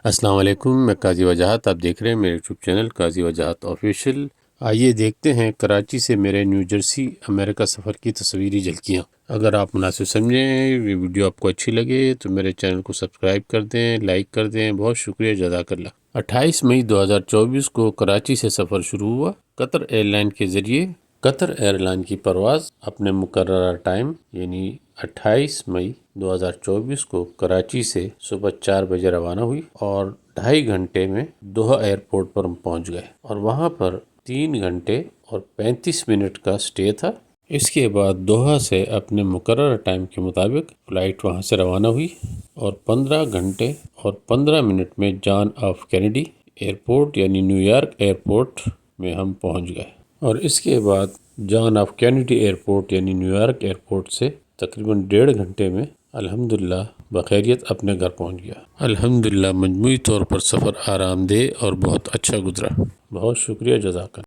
السلام علیکم، میں قاضی وجاہت، آپ دیکھ رہے ہیں میرے یوٹیوب چینل قاضی وجاہت آفیشیل۔ آئیے دیکھتے ہیں کراچی سے میرے نیو جرسی امریکہ سفر کی تصویری جھلکیاں۔ اگر آپ مناسب سمجھیں، یہ ویڈیو آپ کو اچھی لگے تو میرے چینل کو سبسکرائب کر دیں، لائک کر دیں۔ بہت شکریہ، جزاک اللہ۔ 28 مئی 2024 کو کراچی سے سفر شروع ہوا قطر ایئر لائن کے ذریعے۔ قطر ایئر لائن کی پرواز اپنے مقررہ ٹائم یعنی 28 مئی 2024 کو کراچی سے صبح 4 بجے روانہ ہوئی اور 2.5 گھنٹے میں دوحہ ایئرپورٹ پر ہم پہنچ گئے اور وہاں پر 3 گھنٹے اور 35 منٹ کا سٹے تھا۔ اس کے بعد دوحہ سے اپنے مقررہ ٹائم کے مطابق فلائٹ وہاں سے روانہ ہوئی اور 15 گھنٹے اور 15 منٹ میں جان آف کینیڈی ایئرپورٹ یعنی نیو یارک ایئرپورٹ میں ہم پہنچ گئے اور اس کے بعد جان آف کینیڈی ایئرپورٹ یعنی نیو یارک ایئرپورٹ سے تقریباً 1.5 گھنٹے میں الحمدللہ بخیریت اپنے گھر پہنچ گیا۔ الحمدللہ مجموعی طور پر سفر آرام دہ اور بہت اچھا گزرا۔ بہت شکریہ، جزاک اللہ۔